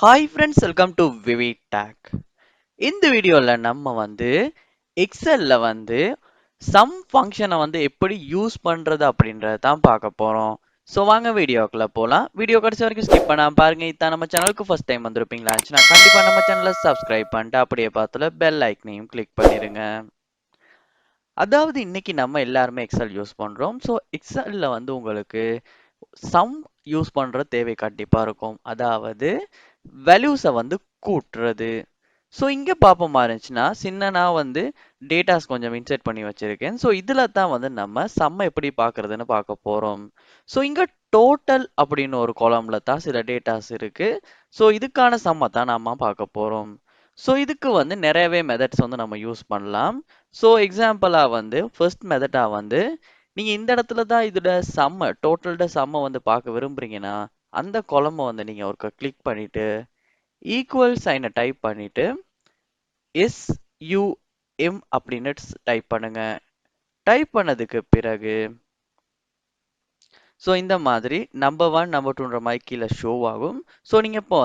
Hi friends, welcome to விவி டேக். இந்த வீடியோல நம்ம எக்ஸல்ல சம் ஃபங்க்ஷனை எப்படி யூஸ் பண்றது அப்படின்றத தான் பார்க்க போறோம். ஸோ வாங்க வீடியோக்குள்ள போலாம். வீடியோ கடைசி வரைக்கும் ஸ்கிப் பண்ணாம பாருங்க. இதான் நம்ம சேனலுக்கு ஃபர்ஸ்ட் டைம் வந்திருப்பீங்களா இருந்துச்சுன்னா கண்டிப்பா நம்ம சேனலை சப்ஸ்கிரைப் பண்ணிட்டு அப்படியே பார்த்துல பெல் ஐக்கனையும் கிளிக் பண்ணிருங்க. அதாவது இன்னைக்கு நம்ம எல்லாருமே எக்ஸல் யூஸ் பண்றோம். ஸோ எக்ஸல்ல உங்களுக்கு சம் யூஸ் பண்ற தேவை கண்டிப்பா இருக்கும். அதாவது வேல்யூஸை கூட்டுறது. ஸோ இங்க பார்ப்போமா இருந்துச்சுன்னா சின்ன நான் டேட்டாஸ் கொஞ்சம் இன்சர்ட் பண்ணி வச்சிருக்கேன். ஸோ இதுல தான் நம்ம சம்ம எப்படி பார்க்கறதுன்னு பார்க்க போறோம். ஸோ இங்க டோட்டல் அப்படின்னு ஒரு காலம்ல தான் சில டேட்டாஸ் இருக்கு. ஸோ இதுக்கான சம்மை தான் நாம பார்க்க போறோம். ஸோ இதுக்கு நிறையவே மெத்தட்ஸ் நம்ம யூஸ் பண்ணலாம். ஸோ எக்ஸாம்பிளா ஃபர்ஸ்ட் மெத்தடா நீங்க இந்த இடத்துல தான் இதோட சம்ம டோட்டல்ட சம்ம பார்க்க விரும்புறீங்கன்னா அந்த காலமை நீங்க ஒரு கிளிக் பண்ணிட்டு ஈக்குவல் சைனை டைப் பண்ணிட்டு SUM அப்படின்னு டைப் பண்ணுங்க. டைப் பண்ணதுக்கு பிறகு ஸோ இந்த மாதிரி நம்பர் 1 நம்பர் 2ன்ற மாதிரி கீழே ஷோ ஆகும். ஸோ நீங்க இப்போ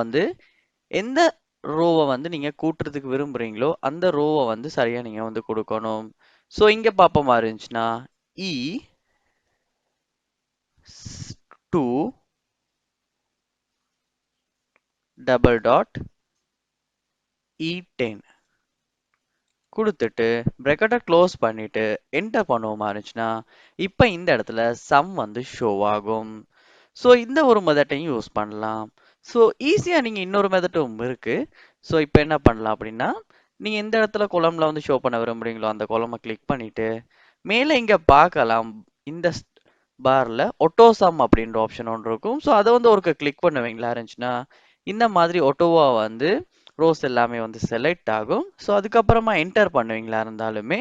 எந்த ரோவை நீங்க கூட்டுறதுக்கு விரும்புறீங்களோ அந்த ரோவை சரியா நீங்க கொடுக்கணும். ஸோ இங்க பார்ப்போமா இருந்துச்சுன்னா E2 டபுள் டாட் E10 கொடுத்துட்டு பிரக்கெட்டை க்ளோஸ் பண்ணிட்டு என்டர் பண்ணுவோமா இருந்துச்சுன்னா இப்போ இந்த இடத்துல சம் ஷோ ஆகும். ஸோ இந்த ஒரு மெத்தட்டையும் யூஸ் பண்ணலாம். ஸோ ஈஸியாக நீங்கள் இன்னொரு மெத்தட்டும் இருக்கு. ஸோ இப்போ என்ன பண்ணலாம் அப்படின்னா நீங்கள் எந்த இடத்துல கொலம்ல ஷோ பண்ண விரும்புறீங்களோ அந்த கொலமை கிளிக் பண்ணிட்டு மேலே இங்கே பார்க்கலாம் இந்த பார்ல ஒட்டோ சம் அப்படின்ற ஆப்ஷன் ஒன்று இருக்கும். ஸோ அதை ஒரு கிளிக் பண்ணுவீங்களா இருந்துச்சுன்னா இந்த மாதிரி ஒட்டோவா ரோஸ் எல்லாமே செலக்ட் ஆகும். ஸோ அதுக்கப்புறமா என்டர் பண்ணுவீங்களா இருந்தாலுமே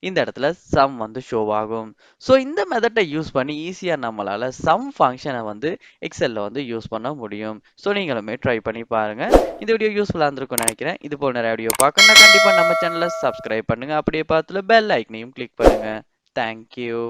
இந்த இடத்துல சம் ஷோ ஆகும். ஸோ இந்த மெத்தடை யூஸ் பண்ணி ஈஸியாக நம்மளால சம் ஃபங்க்ஷனை எக்ஸல்ல யூஸ் பண்ண முடியும். ஸோ நீங்களுமே ட்ரை பண்ணி பாருங்க. இந்த வீடியோ யூஸ்ஃபுல்லாக இருந்திருக்கும்னு நினைக்கிறேன். இது போல் நிறைய வீடியோ பார்க்கணும்னா கண்டிப்பாக நம்ம சேனலை சப்ஸ்கிரைப் பண்ணுங்க. அப்படியே பார்த்துல பெல் ஐக்கனையும் கிளிக் பண்ணுங்க. தேங்க்யூ.